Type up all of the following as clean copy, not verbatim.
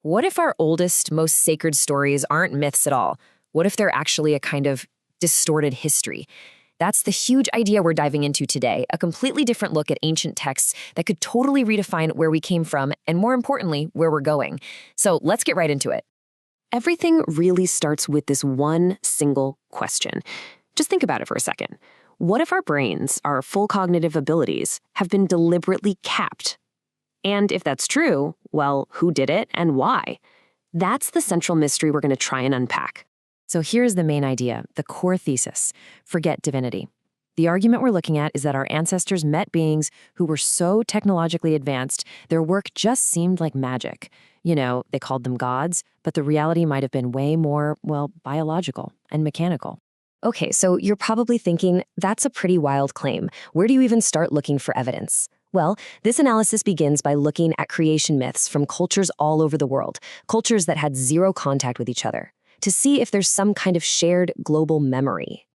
What if our oldest, most sacred stories aren't myths at all? What if they're actually a kind of distorted history? That's the huge idea we're diving into today, a completely different look at ancient texts that could totally redefine where we came from and, more importantly, where we're going. So let's get right into it. Everything really starts with this one single question. Just think about it for a second. What if our brains, our full cognitive abilities, have been deliberately capped? And if that's true, well, who did it and why? That's the central mystery we're going to try and unpack. So here's the main idea, the core thesis. Forget divinity. The argument we're looking at is that our ancestors met beings who were so technologically advanced, their work just seemed like magic. You know, they called them gods, but the reality might have been way more, well, biological and mechanical. Okay, so you're probably thinking, that's a pretty wild claim. Where do you even start looking for evidence? Well, this analysis begins by looking at creation myths from cultures all over the world, cultures that had zero contact with each other, to see if there's some kind of shared global memory.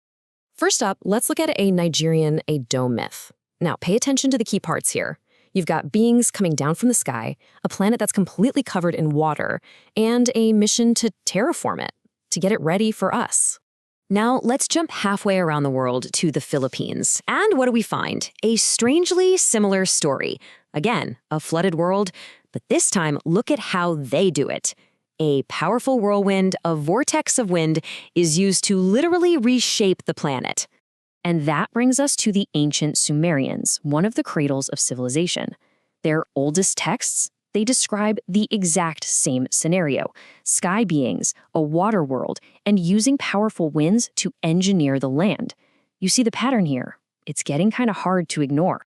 First up, let's look at a Nigerian Edo myth. Now, pay attention to the key parts here. You've got beings coming down from the sky, a planet that's completely covered in water, and a mission to terraform it, to get it ready for us. Now, let's jump halfway around the world to the Philippines. And what do we find? A strangely similar story. Again, a flooded world, but this time, look at how they do it. A powerful whirlwind, a vortex of wind, is used to literally reshape the planet. And that brings us to the ancient Sumerians, one of the cradles of civilization. Their oldest texts, they describe the exact same scenario: sky beings, a water world, and using powerful winds to engineer the land. You see the pattern here. It's getting kind of hard to ignore.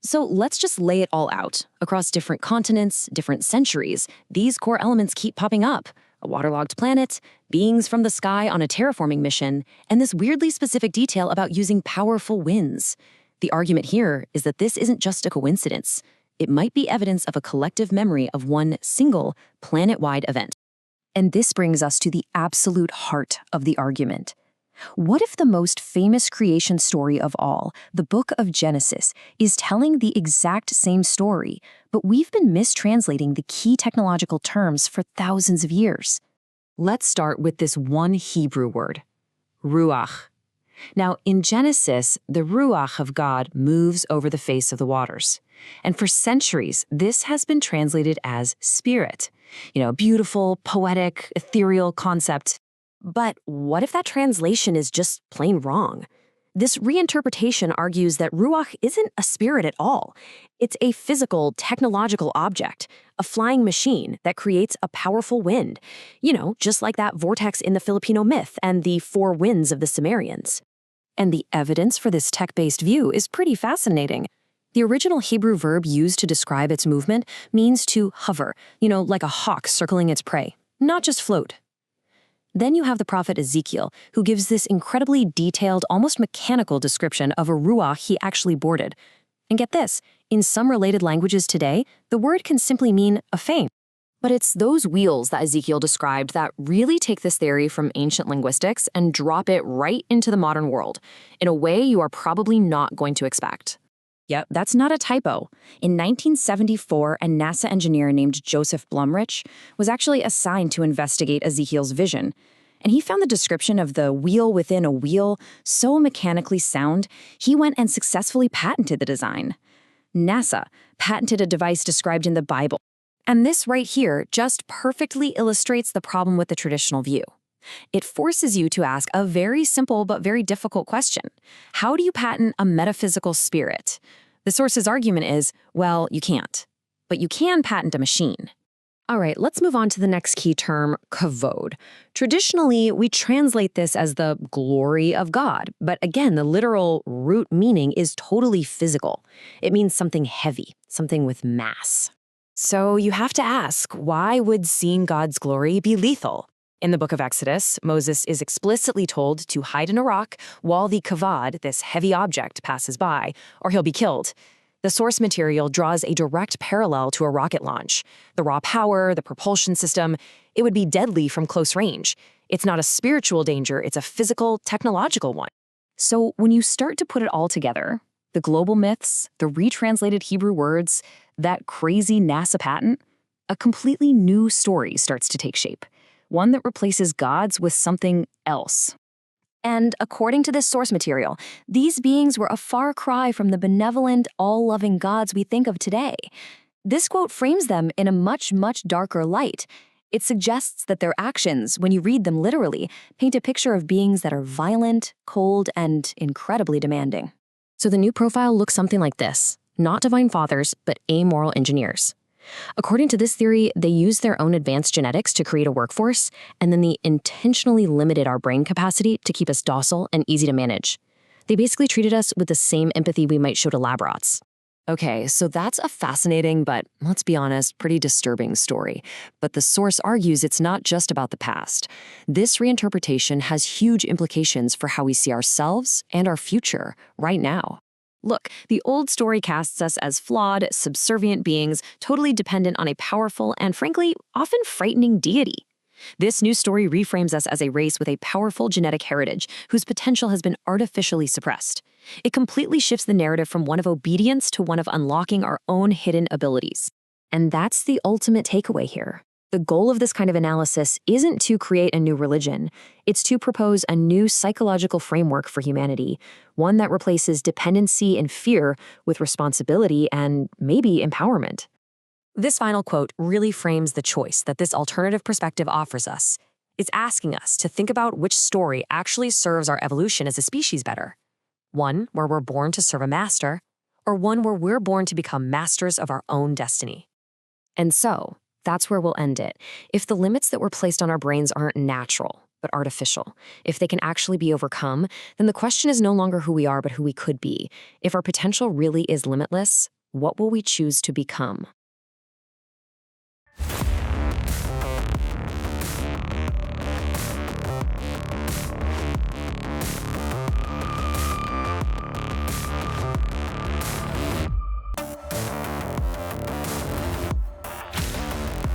So let's just lay it all out. Across different continents, different centuries, these core elements keep popping up. A waterlogged planet, beings from the sky on a terraforming mission, and this weirdly specific detail about using powerful winds. The argument here is that this isn't just a coincidence. It might be evidence of a collective memory of one single planet-wide event. And this brings us to the absolute heart of the argument. What if the most famous creation story of all, the book of Genesis, is telling the exact same story, but we've been mistranslating the key technological terms for thousands of years? Let's start with this one Hebrew word, ruach. Now, in Genesis, the ruach of God moves over the face of the waters. And for centuries, this has been translated as spirit. You know, beautiful, poetic, ethereal concept. But what if that translation is just plain wrong? This reinterpretation argues that ruach isn't a spirit at all. It's a physical, technological object, a flying machine that creates a powerful wind. You know, just like that vortex in the Filipino myth and the four winds of the Sumerians. And the evidence for this tech-based view is pretty fascinating. The original Hebrew verb used to describe its movement means to hover, you know, like a hawk circling its prey, not just float. Then you have the prophet Ezekiel, who gives this incredibly detailed, almost mechanical description of a ruach he actually boarded. And get this, in some related languages today, the word can simply mean a fame. But it's those wheels that Ezekiel described that really take this theory from ancient linguistics and drop it right into the modern world, in a way you are probably not going to expect. Yep, that's not a typo. In 1974, a NASA engineer named Joseph Blumrich was actually assigned to investigate Ezekiel's vision. And he found the description of the wheel within a wheel so mechanically sound, he went and successfully patented the design. NASA patented a device described in the Bible. And this right here just perfectly illustrates the problem with the traditional view. It forces you to ask a very simple but very difficult question. How do you patent a metaphysical spirit? The source's argument is, well, you can't. But you can patent a machine. All right, let's move on to the next key term, kavod. Traditionally, we translate this as the glory of God. But again, the literal root meaning is totally physical. It means something heavy, something with mass. So you have to ask, why would seeing God's glory be lethal? In the book of Exodus, Moses is explicitly told to hide in a rock while the kavod, this heavy object, passes by, or he'll be killed. The source material draws a direct parallel to a rocket launch. The raw power, the propulsion system, it would be deadly from close range. It's not a spiritual danger, it's a physical, technological one. So when you start to put it all together, the global myths, the retranslated Hebrew words, that crazy NASA patent, a completely new story starts to take shape, one that replaces gods with something else. And according to this source material, these beings were a far cry from the benevolent, all-loving gods we think of today. This quote frames them in a much, much darker light. It suggests that their actions, when you read them literally, paint a picture of beings that are violent, cold, and incredibly demanding. So the new profile looks something like this: not divine fathers, but amoral engineers. According to this theory, they used their own advanced genetics to create a workforce, and then they intentionally limited our brain capacity to keep us docile and easy to manage. They basically treated us with the same empathy we might show to lab rats. Okay, so that's a fascinating, but let's be honest, pretty disturbing story. But the source argues it's not just about the past. This reinterpretation has huge implications for how we see ourselves and our future right now. Look, the old story casts us as flawed, subservient beings, totally dependent on a powerful and, frankly, often frightening deity. This new story reframes us as a race with a powerful genetic heritage whose potential has been artificially suppressed. It completely shifts the narrative from one of obedience to one of unlocking our own hidden abilities. And that's the ultimate takeaway here. The goal of this kind of analysis isn't to create a new religion. It's to propose a new psychological framework for humanity, one that replaces dependency and fear with responsibility and maybe empowerment. This final quote really frames the choice that this alternative perspective offers us. It's asking us to think about which story actually serves our evolution as a species better. One where we're born to serve a master, or one where we're born to become masters of our own destiny. And so, that's where we'll end it. If the limits that were placed on our brains aren't natural, but artificial, if they can actually be overcome, then the question is no longer who we are, but who we could be. If our potential really is limitless, what will we choose to become?